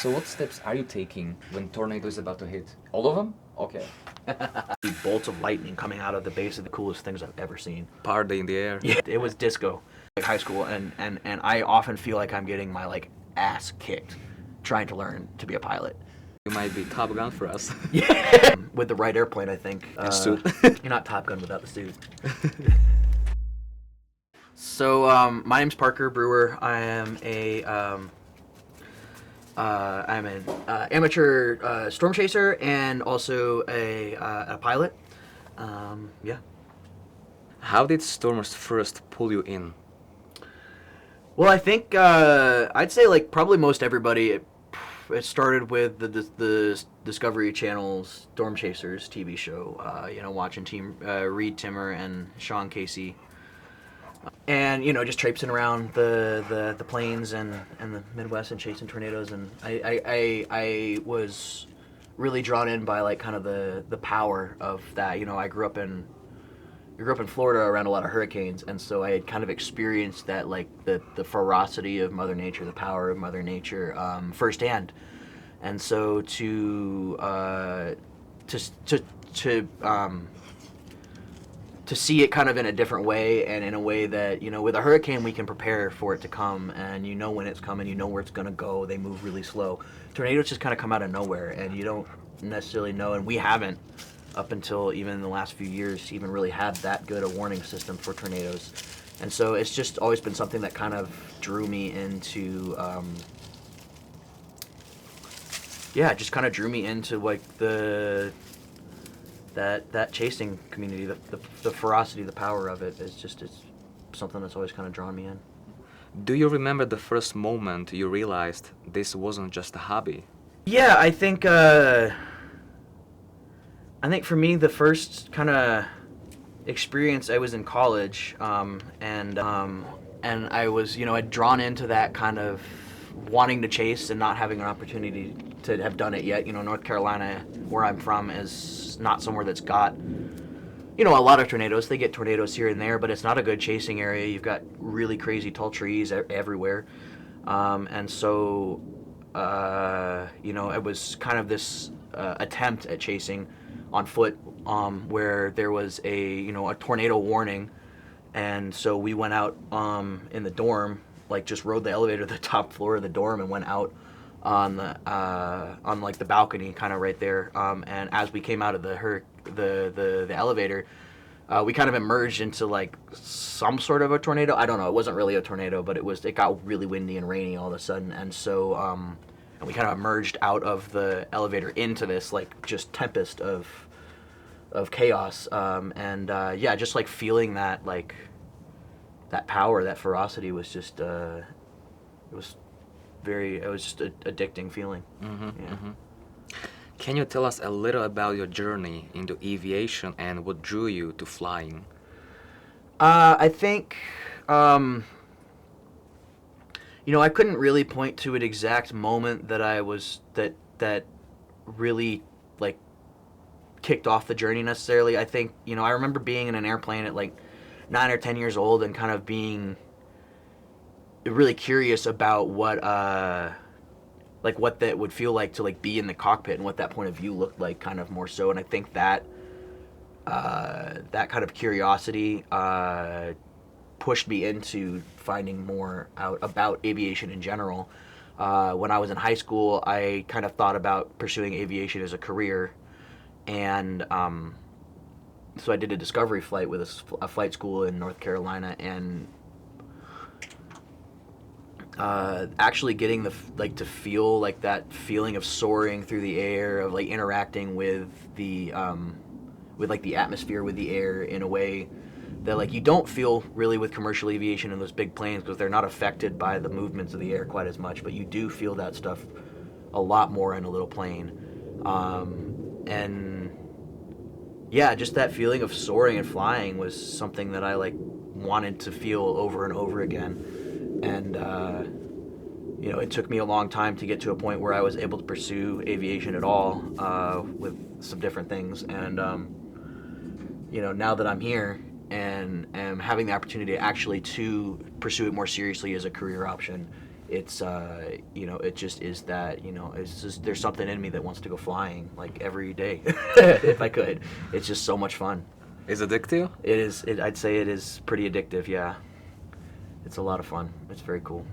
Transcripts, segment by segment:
So what steps are you taking when tornado is about to hit? All of them? Okay. Bolts of lightning coming out of the base of the coolest things I've ever seen. Party in the air. Yeah, it was disco. Like high school, and I often feel like I'm getting my like ass kicked trying to learn to be a pilot. You might be Top Gun for us. Yeah. With the right airplane, I think. Suit. You're not Top Gun without the suit. So, my name's Parker Bruer. I am I'm an amateur storm chaser and also a pilot. Yeah. How did stormers first pull you in? Well, I think I'd say like probably most everybody. It started with the Discovery Channel's Storm Chasers TV show. Watching Reed Timmer and Sean Casey, and just traipsing around the plains and the Midwest and chasing tornadoes. And I was really drawn in by like kind of the power of that. I grew up in Florida around a lot of hurricanes, and so I had kind of experienced that, like the ferocity of Mother Nature, the power of Mother Nature firsthand. And so to see it kind of in a different way, and in a way that with a hurricane we can prepare for it to come, and when it's coming, where it's gonna go. They move really slow. Tornadoes just kind of come out of nowhere, and you don't necessarily know, and we haven't up until even in the last few years even really had that good a warning system for tornadoes. And so it's just always been something that kind of drew me into like that chasing community. The ferocity, the power of it it's something that's always kind of drawn me in. Do you remember the first moment you realized this wasn't just a hobby? Yeah, I think for me, the first kind of experience, I was in college, and I was, I'd drawn into that kind of wanting to chase and not having an opportunity to have done it yet. North Carolina, where I'm from, is not somewhere that's got, a lot of tornadoes. They get tornadoes here and there, but it's not a good chasing area. You've got really crazy tall trees everywhere, and so, it was kind of this attempt at chasing on foot, where there was a tornado warning, and so we went out in the dorm, like just rode the elevator to the top floor of the dorm and went out on like the balcony kind of right there, and as we came out of the elevator, we kind of emerged into like some sort of a tornado. I don't know, it wasn't really a tornado, but it got really windy and rainy all of a sudden, and so and we kind of emerged out of the elevator into this like just tempest of chaos, just like feeling that, like that power, that ferocity was just it was just an addicting feeling. Mm-hmm, yeah. mm-hmm. Can you tell us a little about your journey into aviation and what drew you to flying? I think I couldn't really point to an exact moment that that really like kicked off the journey necessarily. I think, I remember being in an airplane at like 9 or 10 years old and kind of being really curious about what that would feel like to like be in the cockpit and what that point of view looked like, kind of more so. And I think that that kind of curiosity pushed me into finding more out about aviation in general. When I was in high school, I kind of thought about pursuing aviation as a career, and so I did a discovery flight with a flight school in North Carolina, and actually getting to feel like that feeling of soaring through the air, of like interacting with the atmosphere, with the air, in a way that like you don't feel really with commercial aviation in those big planes, because they're not affected by the movements of the air quite as much, but you do feel that stuff a lot more in a little plane. And yeah, just that feeling of soaring and flying was something that I like wanted to feel over and over again. And it took me a long time to get to a point where I was able to pursue aviation at all, with some different things. And now that I'm here and am having the opportunity actually to pursue it more seriously as a career option, it's you know, it just is that, you know, it's just there's something in me that wants to go flying like every day if I could. It's just so much fun. Is it addictive? It is. I'd say it is pretty addictive. Yeah, it's a lot of fun. It's very cool.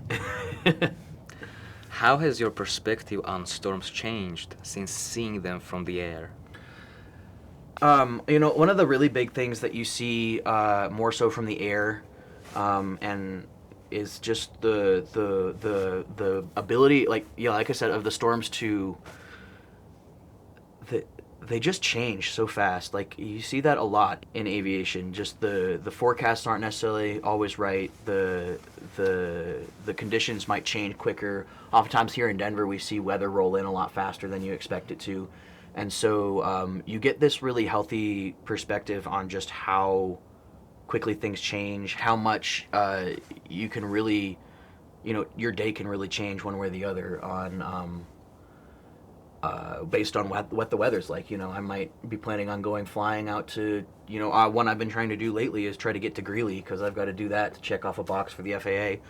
How has your perspective on storms changed since seeing them from the air? You know, one of the really big things that you see more so from the air, and is just the ability, like, yeah, like I said, of the storms to they just change so fast. Like, you see that a lot in aviation. Just the forecasts aren't necessarily always right. The conditions might change quicker. Oftentimes here in Denver, we see weather roll in a lot faster than you expect it to. And so you get this really healthy perspective on just how quickly things change, how much you can really, you know, your day can really change one way or the other on based on what the weather's like. You know, I might be planning on going flying out to, you know, one I've been trying to do lately is try to get to Greeley, because I've got to do that to check off a box for the FAA.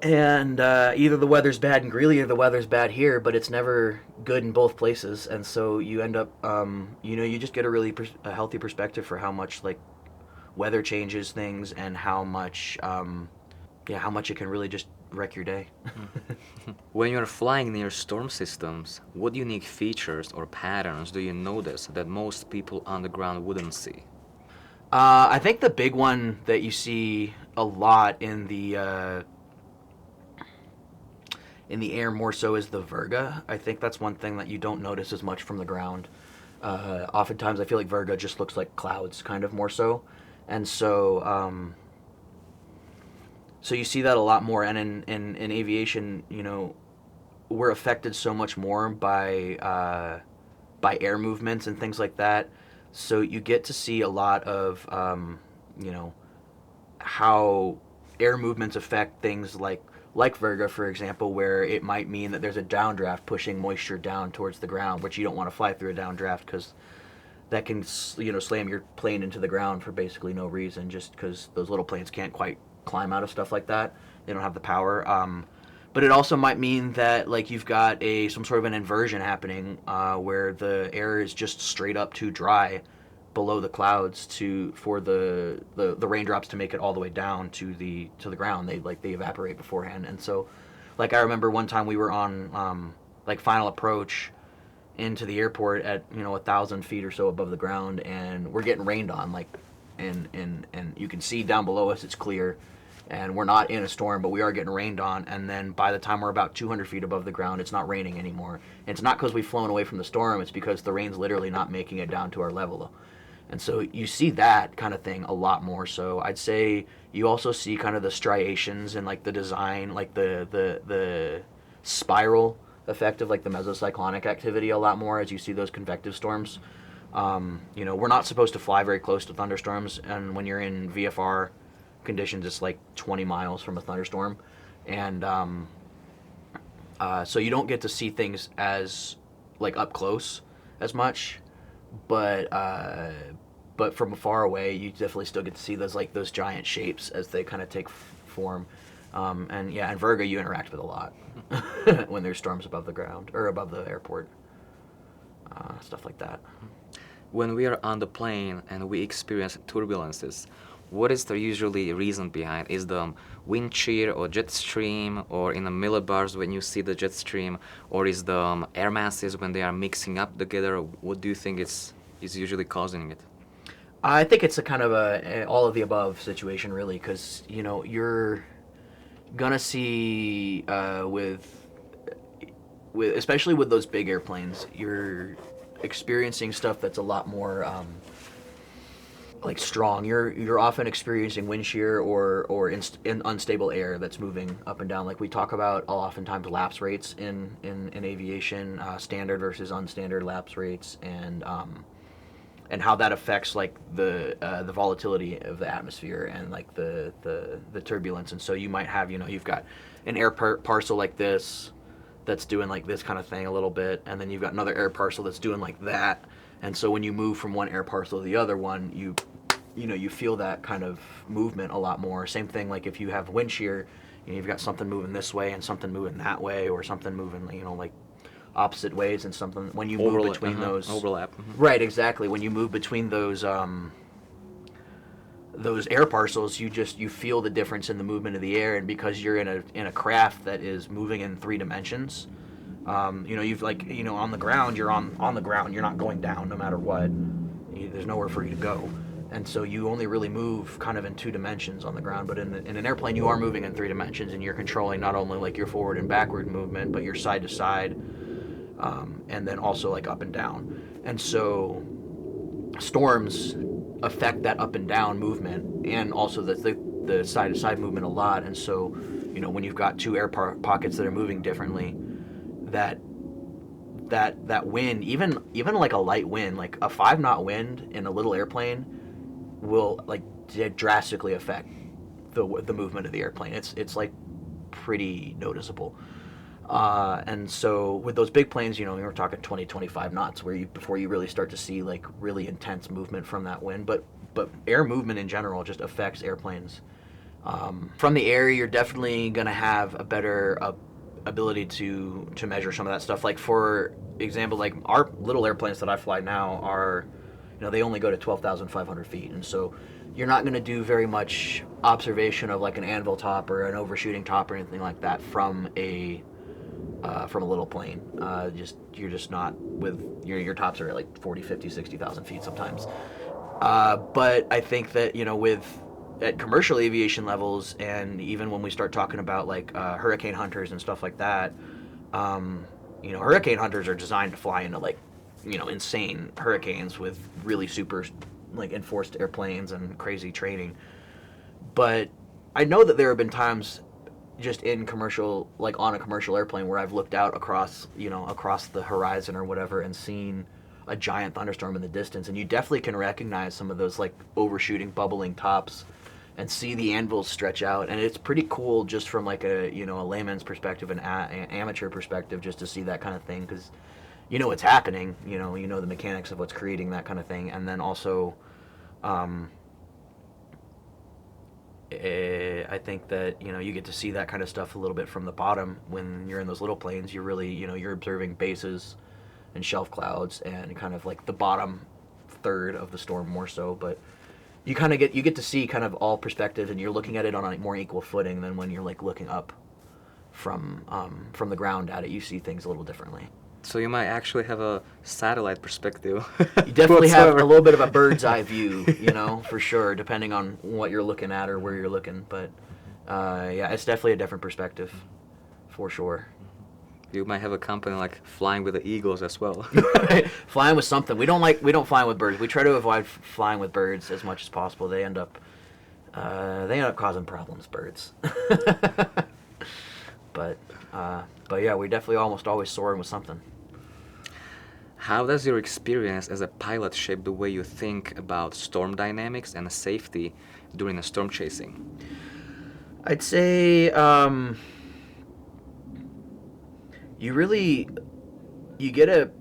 And either the weather's bad in Greeley or the weather's bad here, but it's never good in both places. And so you end up, you know, you just get a really a healthy perspective for how much, like, weather changes things, and how much, how much it can really just wreck your day. When you're flying near storm systems, what unique features or patterns do you notice that most people on the ground wouldn't see? I think the big one that you see a lot in the air more so is the Virga. I think that's one thing that you don't notice as much from the ground. Oftentimes I feel like Virga just looks like clouds, kind of more so. And so so you see that a lot more. And in aviation, you know, we're affected so much more by air movements and things like that. So you get to see a lot of, you know, how air movements affect things like Virga, for example, where it might mean that there's a downdraft pushing moisture down towards the ground, which you don't want to fly through a downdraft, because that can, you know, slam your plane into the ground for basically no reason, just because those little planes can't quite climb out of stuff like that. They don't have the power. But it also might mean that, like, you've got some sort of an inversion happening, where the air is just straight up too dry below the clouds for the raindrops to make it all the way down to the ground. They evaporate beforehand. And so, like, I remember one time we were on like final approach into the airport at, you know, 1,000 feet or so above the ground, and we're getting rained on, like, and you can see down below us it's clear, and we're not in a storm, but we are getting rained on. And then by the time we're about 200 feet above the ground, it's not raining anymore. And it's not because we've flown away from the storm, it's because the rain's literally not making it down to our level. And so you see that kind of thing a lot more. So I'd say you also see kind of the striations and, like, the design, like the spiral effect of, like, the mesocyclonic activity a lot more as you see those convective storms. You know, we're not supposed to fly very close to thunderstorms, and when you're in VFR conditions, it's like 20 miles from a thunderstorm. And so you don't get to see things as, like, up close as much. But from far away, you definitely still get to see those giant shapes as they kind of take form. And yeah, in Virga you interact with a lot when there's storms above the ground or above the airport, stuff like that. When we are on the plane and we experience turbulences, what is the usually reason behind? Is the wind shear or jet stream, or in the millibars when you see the jet stream, or is the air masses when they are mixing up together? What do you think is usually causing it? I think it's a kind of a all of the above situation, really, because, you know, you're gonna see with especially with those big airplanes, you're experiencing stuff that's a lot more like strong. You're often experiencing wind shear or in unstable air that's moving up and down. Like we talk about oftentimes lapse rates in aviation, standard versus unstandard lapse rates, and how that affects, like, the volatility of the atmosphere and, like, the turbulence. And so you might have, you know, you've got an air parcel like this that's doing, like, this kind of thing a little bit, and then you've got another air parcel that's doing, like, that. And so when you move from one air parcel to the other one, you feel that kind of movement a lot more. Same thing, like, if you have wind shear, you've got something moving this way and something moving that way, or something moving, like opposite ways, and something when you move between those overlap. Right, exactly. When you move between those air parcels, you feel the difference in the movement of the air, and because you're in a craft that is moving in 3 dimensions, you've on the ground, you're on the ground, you're not going down no matter what. There's nowhere for you to go, and so you only really move kind of in 2 dimensions on the ground. But in an airplane, you are moving in 3 dimensions, and you're controlling not only like your forward and backward movement, but your side to side, and then also like up and down. And so storms affect that up and down movement, and also the side to side movement a lot. And so, when you've got 2 air pockets that are moving differently, that wind, even like a light wind, like a 5-knot wind in a little airplane, will like drastically affect the movement of the airplane. It's like pretty noticeable. And so with those big planes, we're talking 20, 25 knots before you really start to see like really intense movement from that wind. But air movement in general just affects airplanes. From the air, you're definitely going to have a better ability to measure some of that stuff. Like, for example, like our little airplanes that I fly now are, they only go to 12,500 feet. And so you're not going to do very much observation of like an anvil top or an overshooting top or anything like that from a little plane. You're just not, with your tops are at like 40, 50, 60,000 feet sometimes. But I think that, at commercial aviation levels, and even when we start talking about like hurricane hunters and stuff like that, hurricane hunters are designed to fly into like, insane hurricanes with really super like enforced airplanes and crazy training. But I know that there have been times just in commercial, like on a commercial airplane, where I've looked out across the horizon or whatever and seen a giant thunderstorm in the distance, and you definitely can recognize some of those like overshooting, bubbling tops, and see the anvils stretch out. And it's pretty cool just from like a layman's perspective, an amateur perspective, just to see that kind of thing, because what's happening, the mechanics of what's creating that kind of thing. And then also I think that you get to see that kind of stuff a little bit from the bottom. When you're in those little planes, you're really you're observing bases and shelf clouds and kind of like the bottom third of the storm more so. But you get to see kind of all perspectives, and you're looking at it on a more equal footing than when you're like looking up from the ground at it. You see things a little differently. So you might actually have a satellite perspective. You definitely have a little bit of a bird's eye view, for sure, depending on what you're looking at or where you're looking. But yeah, it's definitely a different perspective, for sure. You might have a company like flying with the eagles as well. Flying with something. We don't fly with birds. We try to avoid flying with birds as much as possible. They end up causing problems, birds. But yeah, we definitely almost always soaring with something. How does your experience as a pilot shape the way you think about storm dynamics and safety during a storm chasing? I'd say you get a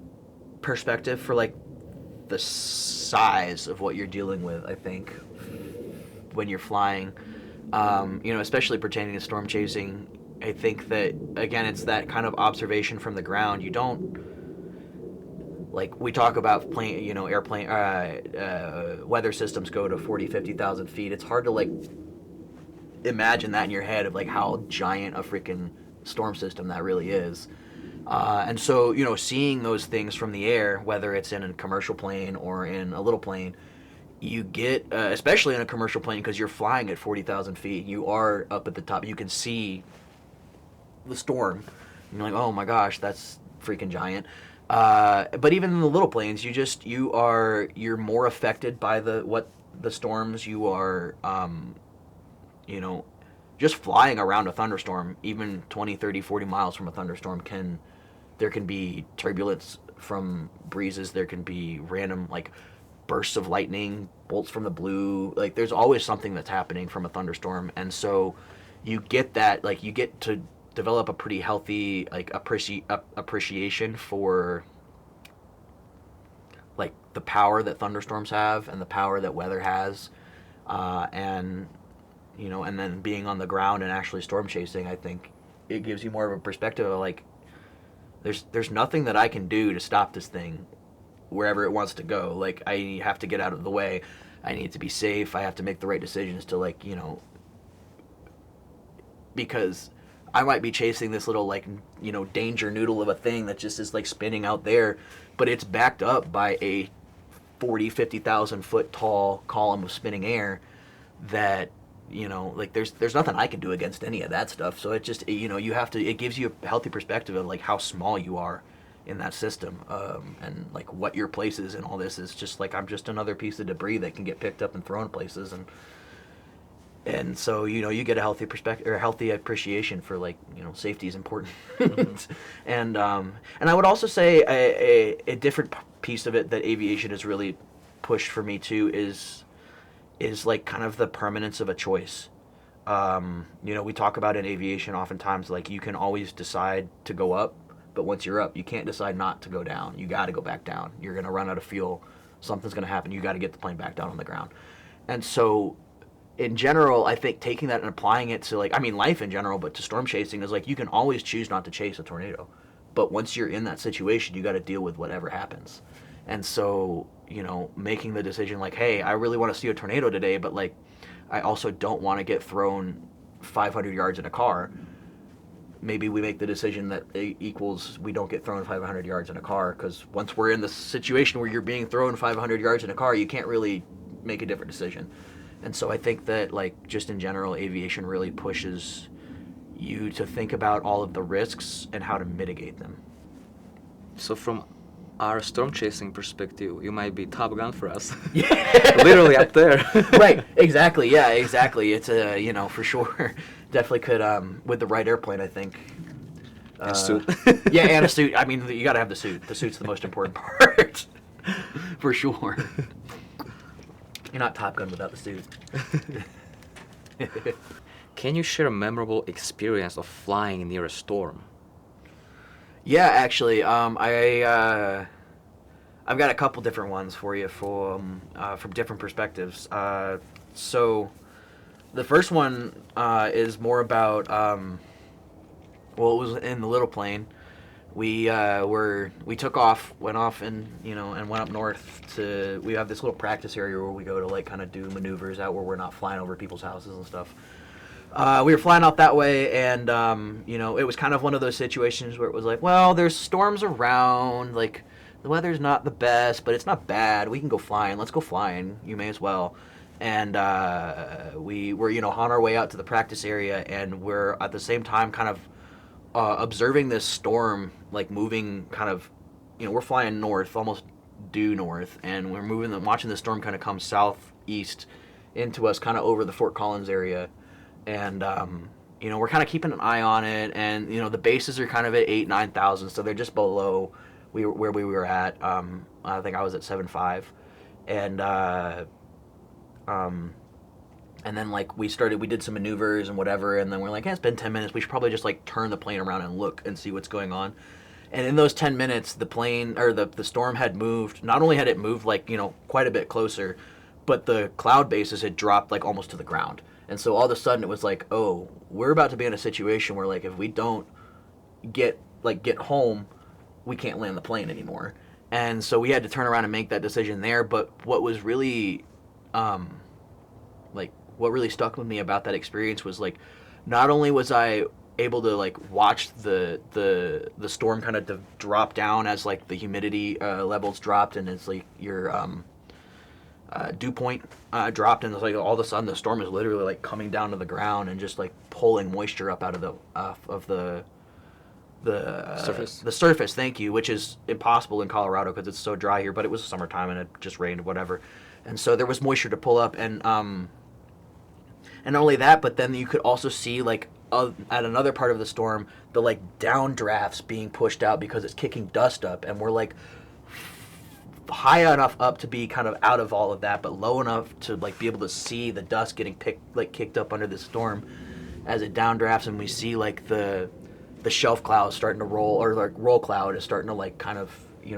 perspective for like the size of what you're dealing with, I think, when you're flying, especially pertaining to storm chasing. I think that, again, it's that kind of observation from the ground. You don't, like, we talk about airplane, weather systems go to 40, 50,000 feet. It's hard to, like, imagine that in your head of, like, how giant a freaking storm system that really is. And so, seeing those things from the air, whether it's in a commercial plane or in a little plane, you get, especially in a commercial plane, because you're flying at 40,000 feet, you are up at the top, you can see the storm. You're like, oh my gosh, that's freaking giant. But even in the little planes, you're more affected by the storms. You are, just flying around a thunderstorm, even 20, 30, 40 miles from a thunderstorm, there can be turbulence from breezes. There can be random like bursts of lightning, bolts from the blue. Like, there's always something that's happening from a thunderstorm. And so you get that, like, you get to develop a pretty healthy like appreciation for like the power that thunderstorms have and the power that weather has, and and then being on the ground and actually storm chasing, I think it gives you more of a perspective of like, there's nothing that I can do to stop this thing wherever it wants to go. Like, I have to get out of the way. I need to be safe. I have to make the right decisions to, like, because I might be chasing this little, like, danger noodle of a thing that just is, like, spinning out there, but it's backed up by a 50,000 foot tall column of spinning air that, like, there's nothing I can do against any of that stuff. So it just, you have to, it gives you a healthy perspective of, like, how small you are in that system, and like what your place is in all this is just like, I'm just another piece of debris that can get picked up and thrown places, and so you get a healthy perspective or a healthy appreciation for, like, safety is important. And I would also say a different piece of it that aviation has really pushed for me too is like kind of the permanence of a choice. We talk about in aviation oftentimes, like, you can always decide to go up, but once you're up, you can't decide not to go down. You got to go back down. You're going to run out of fuel. Something's going to happen. You got to get the plane back down on the ground. And so, in general, I think taking that and applying it to, like, I mean, life in general, but to storm chasing is like, you can always choose not to chase a tornado. But once you're in that situation, you got to deal with whatever happens. And so, making the decision like, hey, I really want to see a tornado today, but, like, I also don't want to get thrown 500 yards in a car. Maybe we make the decision that equals we don't get thrown 500 yards in a car, because once we're in the situation where you're being thrown 500 yards in a car, you can't really make a different decision. And so I think that, like, just in general, aviation really pushes you to think about all of the risks and how to mitigate them. So from our storm chasing perspective, you might be Top Gun for us. Yeah. Literally up there. Right, exactly, yeah, exactly. It's for sure. Definitely could, with the right airplane, I think. And suit. Yeah, and a suit. I mean, you got to have the suit. The suit's the most important part. For sure. You're not Top Gun without the suit. Can you share a memorable experience of flying near a storm? Yeah, actually, I've got a couple different ones for you from different perspectives. So the first one is more about, it was in the little plane. We took off, went off, and went up north to. We have this little practice area where we go to, like, kind of do maneuvers out where we're not flying over people's houses and stuff. We were flying out that way, and it was kind of one of those situations where it was like, well, there's storms around, like, the weather's not the best, but it's not bad. We can go flying. Let's go flying. You may as well. And we were, on our way out to the practice area, and we're at the same time kind of observing this storm, like, moving kind of, we're flying north, almost due north, and we're watching the storm kind of come southeast into us, kind of over the Fort Collins area. And, we're kind of keeping an eye on it, and, the bases are kind of at 9,000, so they're just below where we were at. I think I was at 7.5, and then, like, we did some maneuvers and whatever, and then we're like, it's been 10 minutes, we should probably just, like, turn the plane around and look and see what's going on. And in those 10 minutes, the plane, or the storm had moved. Not only had it moved, like, quite a bit closer, but the cloud bases had dropped, like, almost to the ground. And so all of a sudden it was like, oh, we're about to be in a situation where, like, if we don't get home, we can't land the plane anymore. And so we had to turn around and make that decision there. But what was really, what really stuck with me about that experience was, like, not only was I able to, like, watch the storm kind of drop down as, like, the humidity levels dropped, and it's like your dew point dropped, and it's like all of a sudden the storm is literally, like, coming down to the ground and just, like, pulling moisture up out of the surface. The surface, thank you, which is impossible in Colorado because it's so dry here. But it was summertime and it just rained, whatever, and so there was moisture to pull up, and not only that, but then you could also see, like, at another part of the storm, the, like, downdrafts being pushed out because it's kicking dust up, and we're, like, high enough up to be kind of out of all of that, but low enough to, like, be able to see the dust getting kicked up under the storm as it downdrafts, and we see, like, the shelf cloud starting to roll, or, like, roll cloud is starting to, like, kind of,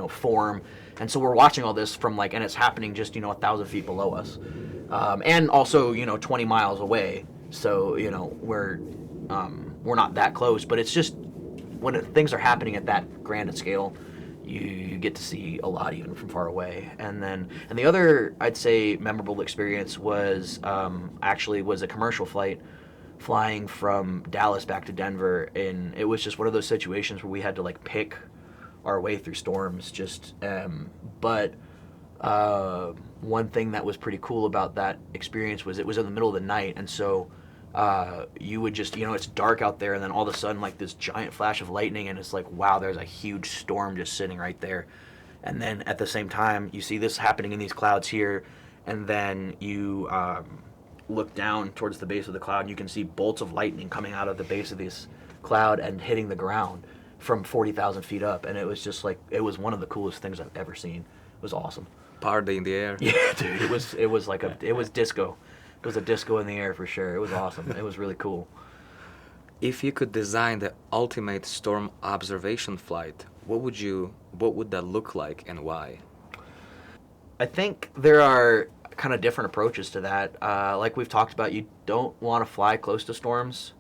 form. And so we're watching all this from, like, and it's happening just 1,000 feet below us, and also 20 miles away. So we're not that close, but it's just when things are happening at that grand a scale, you get to see a lot even from far away. And the other, I'd say, memorable experience was was a commercial flight flying from Dallas back to Denver, and it was just one of those situations where we had to like pick our way through storms. But one thing that was pretty cool about that experience was it was in the middle of the night, and so you would just, it's dark out there, and then all of a sudden, like this giant flash of lightning, and it's like, wow, there's a huge storm just sitting right there. And then at the same time, you see this happening in these clouds here, and then you look down towards the base of the cloud, and you can see bolts of lightning coming out of the base of this cloud and hitting the ground from 40,000 feet up. And it was just like, it was one of the coolest things I've ever seen. It was awesome. Party in the air. Yeah, dude, it was like it was disco. It was a disco in the air for sure. It was awesome. It was really cool. If you could design the ultimate storm observation flight, what would that look like and why? I think there are kind of different approaches to that. Like we've talked about, you don't want to fly close to storms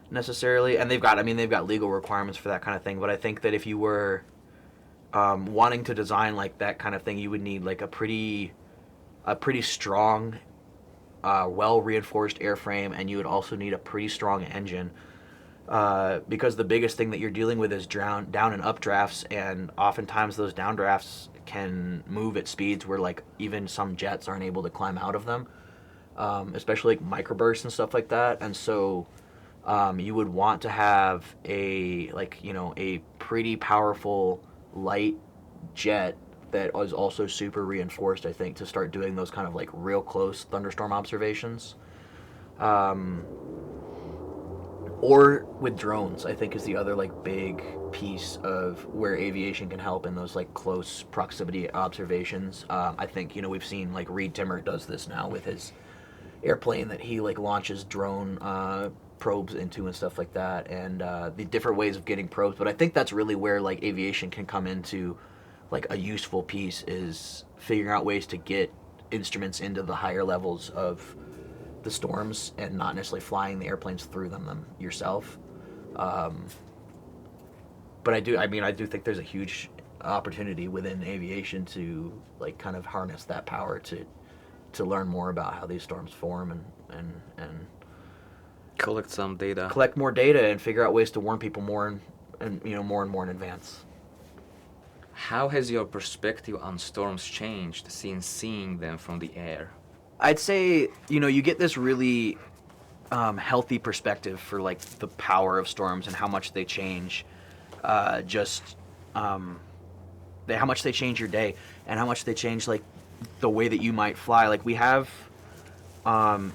necessarily, and they've got legal requirements for that kind of thing. But I think that if you were wanting to design like that kind of thing, you would need like a pretty strong, well reinforced airframe, and you would also need a pretty strong engine. Because the biggest thing that you're dealing with is down and updrafts, and oftentimes those downdrafts can move at speeds where like even some jets aren't able to climb out of them, especially like microbursts and stuff like that. And so you would want to have a pretty powerful light jet that is also super reinforced, I think, to start doing those kind of like real close thunderstorm observations. Or with drones, I think, is the other like big piece of where aviation can help in those like close proximity observations. I think we've seen like Reed Timmer does this now with his airplane that he like launches drone probes into and stuff like that, and the different ways of getting probes. But I think that's really where like aviation can come into like a useful piece, is figuring out ways to get instruments into the higher levels of the storms and not necessarily flying the airplanes through them yourself. But I do think there's a huge opportunity within aviation to like kind of harness that power to learn more about how these storms form and Collect some data. collect more data and figure out ways to warn people more and more in advance. How has your perspective on storms changed since seeing them from the air? I'd say, you get this really healthy perspective for like the power of storms and how much they change, how much they change your day and how much they change like the way that you might fly. Like we have, in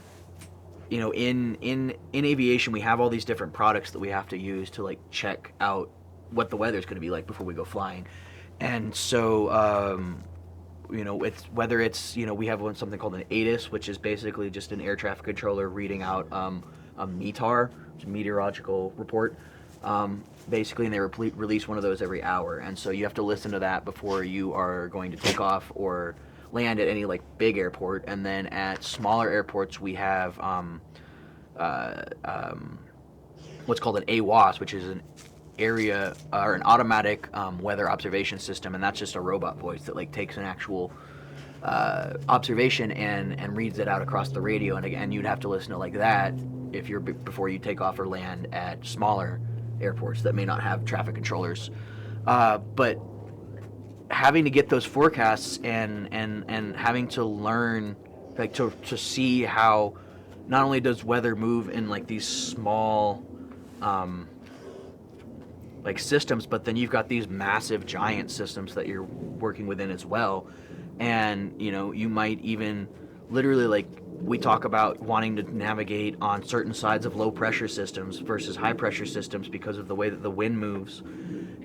aviation, we have all these different products that we have to use to like check out what the weather's going to be like before we go flying. And so, it's whether it's, we have something called an ATIS, which is basically just an air traffic controller reading out a METAR, which is a meteorological report, basically, and they release one of those every hour. And so you have to listen to that before you are going to take off or land at any like big airport. And then at smaller airports, we have what's called an AWOS, which is an area or an automatic weather observation system, and that's just a robot voice that like takes an actual observation and reads it out across the radio. And again, you'd have to listen to like that if you're before you take off or land at smaller airports that may not have traffic controllers. But having to get those forecasts and having to learn like to see how not only does weather move in like these small like systems, but then you've got these massive giant systems that you're working within as well. And you might even literally, like we talk about wanting to navigate on certain sides of low pressure systems versus high pressure systems because of the way that the wind moves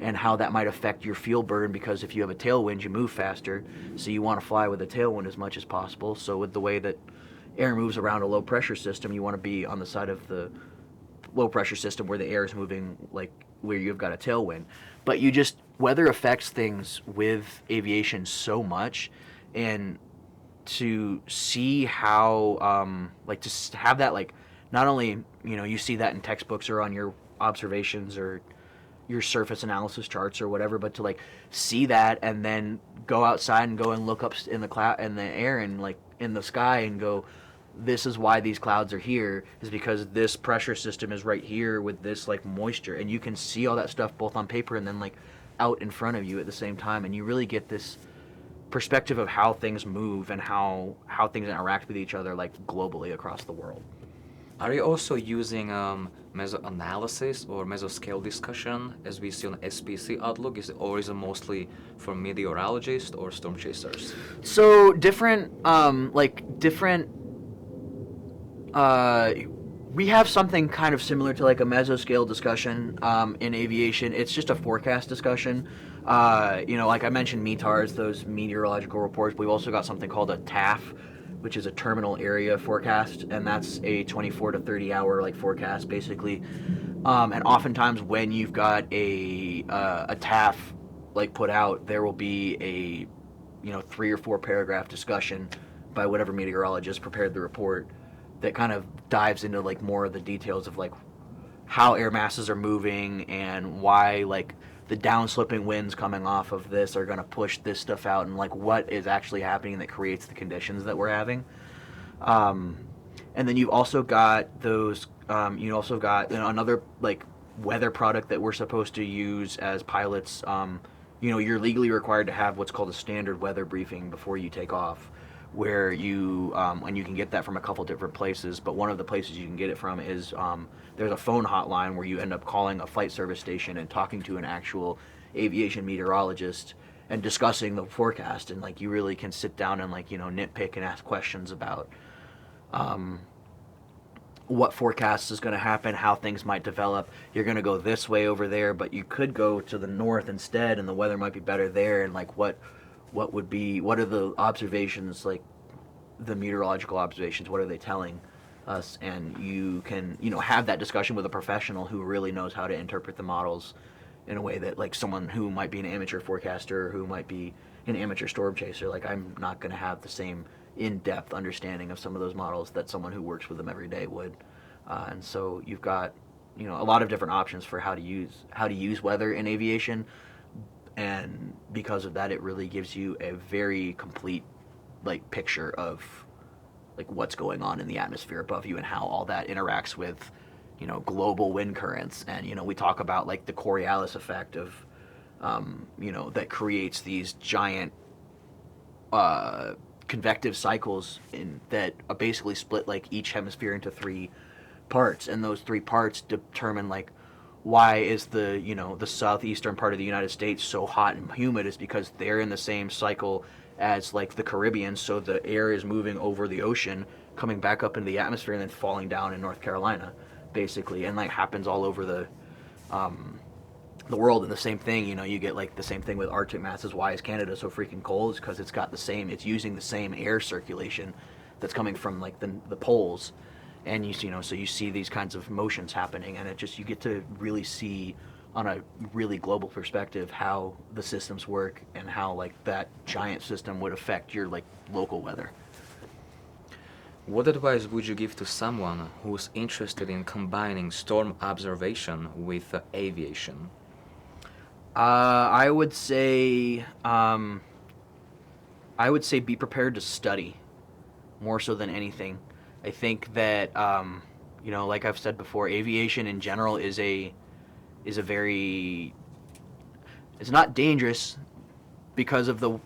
and how that might affect your fuel burn, because if you have a tailwind, you move faster, so you want to fly with a tailwind as much as possible. So with the way that air moves around a low pressure system, you want to be on the side of the low pressure system where the air is moving like where you've got a tailwind. But weather affects things with aviation so much, and to see how to have that like not only, you see that in textbooks or on your observations or your surface analysis charts or whatever, but to like see that and then go outside and go and look up in the cloud in the air and like in the sky and go, this is why these clouds are here, is because this pressure system is right here with this like moisture, and you can see all that stuff both on paper and then like out in front of you at the same time, and you really get this perspective of how things move and how things interact with each other like globally across the world. Are you also using meso-analysis or mesoscale discussion as we see on SPC Outlook, or is it mostly for meteorologists or storm chasers? So different, we have something kind of similar to like a mesoscale discussion in aviation. It's just a forecast discussion. Like I mentioned METARs, those meteorological reports. We've also got something called a TAF, which is a terminal area forecast, and that's a 24 to 30 hour like forecast basically. And oftentimes when you've got a TAF like put out, there will be a 3 or 4 paragraph discussion by whatever meteorologist prepared the report that kind of dives into like more of the details of like how air masses are moving and why like the downslipping winds coming off of this are going to push this stuff out, and like what is actually happening that creates the conditions that we're having. And then you've also got those, another like weather product that we're supposed to use as pilots. You're legally required to have what's called a standard weather briefing before you take off, where you and you can get that from a couple different places, but one of the places you can get it from is there's a phone hotline where you end up calling a flight service station and talking to an actual aviation meteorologist and discussing the forecast, and like you really can sit down and like nitpick and ask questions about what forecast is going to happen, how things might develop. You're going to go this way over there, but you could go to the north instead and the weather might be better there, and like what are the observations, like the meteorological observations, what are they telling us? And you can have that discussion with a professional who really knows how to interpret the models in a way that like someone who might be an amateur forecaster, who might be an amateur storm chaser, like I'm not going to have the same in-depth understanding of some of those models that someone who works with them every day would. And so you've got a lot of different options for how to use weather in aviation, and because of that, it really gives you a very complete like picture of like what's going on in the atmosphere above you and how all that interacts with global wind currents. And we talk about like the Coriolis effect of that creates these giant convective cycles that basically split like each hemisphere into 3 parts, and those 3 parts determine like why is the southeastern part of the United States so hot and humid, is because they're in the same cycle as like the Caribbean, so the air is moving over the ocean, coming back up into the atmosphere and then falling down in North Carolina basically, and like happens all over the world. And the same thing, you get like the same thing with Arctic masses. Why is Canada so freaking cold? It's because it's using the same air circulation that's coming from like the poles. And so you see these kinds of motions happening, and you get to really see on a really global perspective how the systems work and how like that giant system would affect your like local weather. What advice would you give to someone who's interested in combining storm observation with aviation? I would say be prepared to study more so than anything. I think that like I've said before, aviation in general is it's not dangerous because of the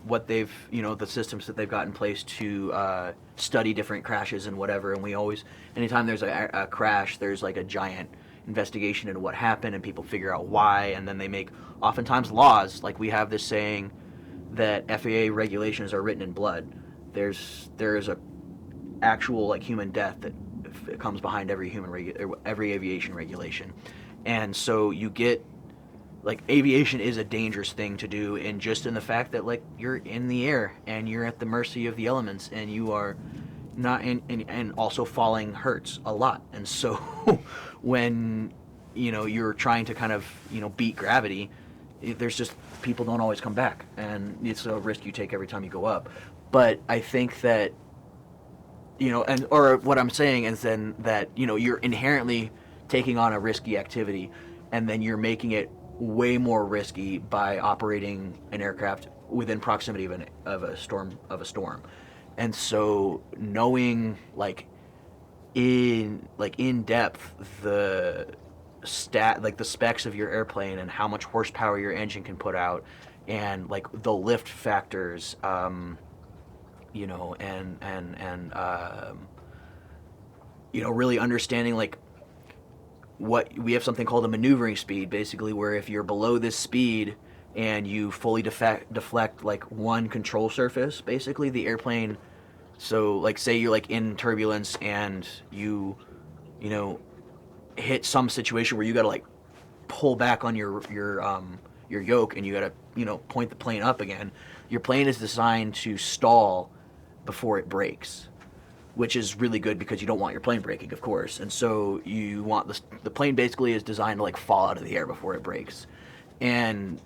systems that they've got in place to study different crashes and whatever. And anytime there's a crash, there's like a giant investigation into what happened, and people figure out why, and then they make oftentimes laws. Like we have this saying that FAA regulations are written in blood. There is a actual like human death that comes behind every aviation regulation. And so you get like aviation is a dangerous thing to do, and just in the fact that like you're in the air and you're at the mercy of the elements, and you are not and also falling hurts a lot. And so when you're trying to kind of beat gravity, there's just people don't always come back, and it's a risk you take every time you go up. But I think that and or what I'm saying is then that you're inherently taking on a risky activity, and then you're making it way more risky by operating an aircraft within proximity of a storm. And so knowing in depth the specs of your airplane and how much horsepower your engine can put out, and the lift factors, really understanding what we have something called a maneuvering speed, basically, where if you're below this speed and you fully deflect one control surface, basically the airplane. So say you're in turbulence and you hit some situation where you got to pull back on your yoke, and you got to point the plane up again. Your plane is designed to stall before it breaks, which is really good because you don't want your plane breaking, of course. And so you want the plane basically is designed to fall out of the air before it breaks. And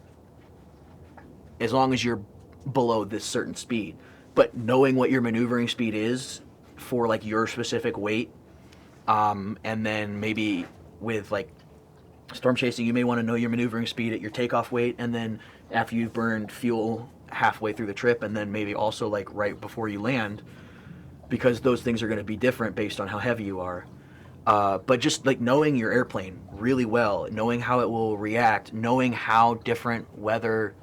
as long as you're below this certain speed, but knowing what your maneuvering speed is for your specific weight, and then maybe with storm chasing, you may want to know your maneuvering speed at your takeoff weight, and then after you've burned fuel halfway through the trip, and then maybe also right before you land, because those things are going to be different based on how heavy you are. But just knowing your airplane really well, knowing how it will react, knowing how different weather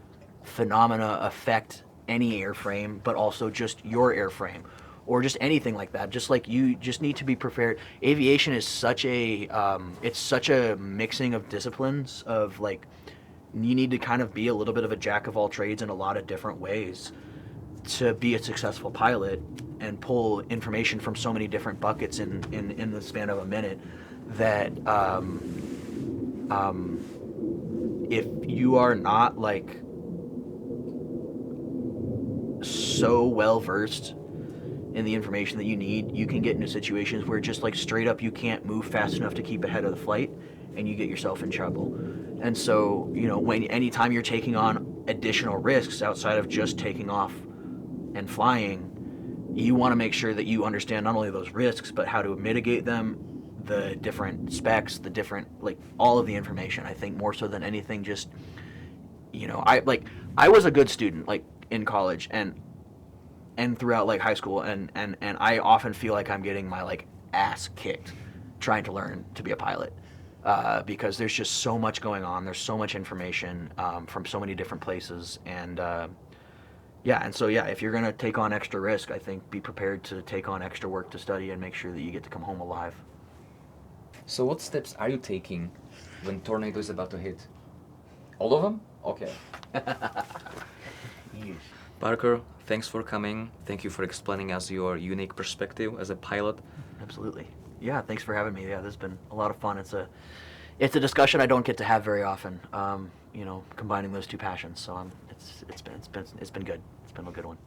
phenomena affect any airframe, but also just your airframe, or just anything like that. Just you just need to be prepared. Aviation is such a mixing of disciplines of you need to kind of be a little bit of a jack of all trades in a lot of different ways to be a successful pilot and pull information from so many different buckets in the span of a minute that if you are not so well versed in the information that you need, you can get into situations where just straight up you can't move fast enough to keep ahead of the flight, and you get yourself in trouble. And so anytime you're taking on additional risks outside of just taking off and flying, you want to make sure that you understand not only those risks, but how to mitigate them, the different specs, the different all of the information. I think more so than anything, just I was a good student in college and throughout high school, and I often feel like I'm getting my ass kicked trying to learn to be a pilot, because there's just so much going on. There's so much information from so many different places, and if you're gonna take on extra risk, I think be prepared to take on extra work to study and make sure that you get to come home alive. So what steps are you taking when tornado is about to hit? All of them? Okay. Parker, thanks for coming. Thank you for explaining us your unique perspective as a pilot. Absolutely. Yeah, thanks for having me. Yeah, this has been a lot of fun. It's a discussion I don't get to have very often. Combining those two passions. So it's been good. It's been a good one.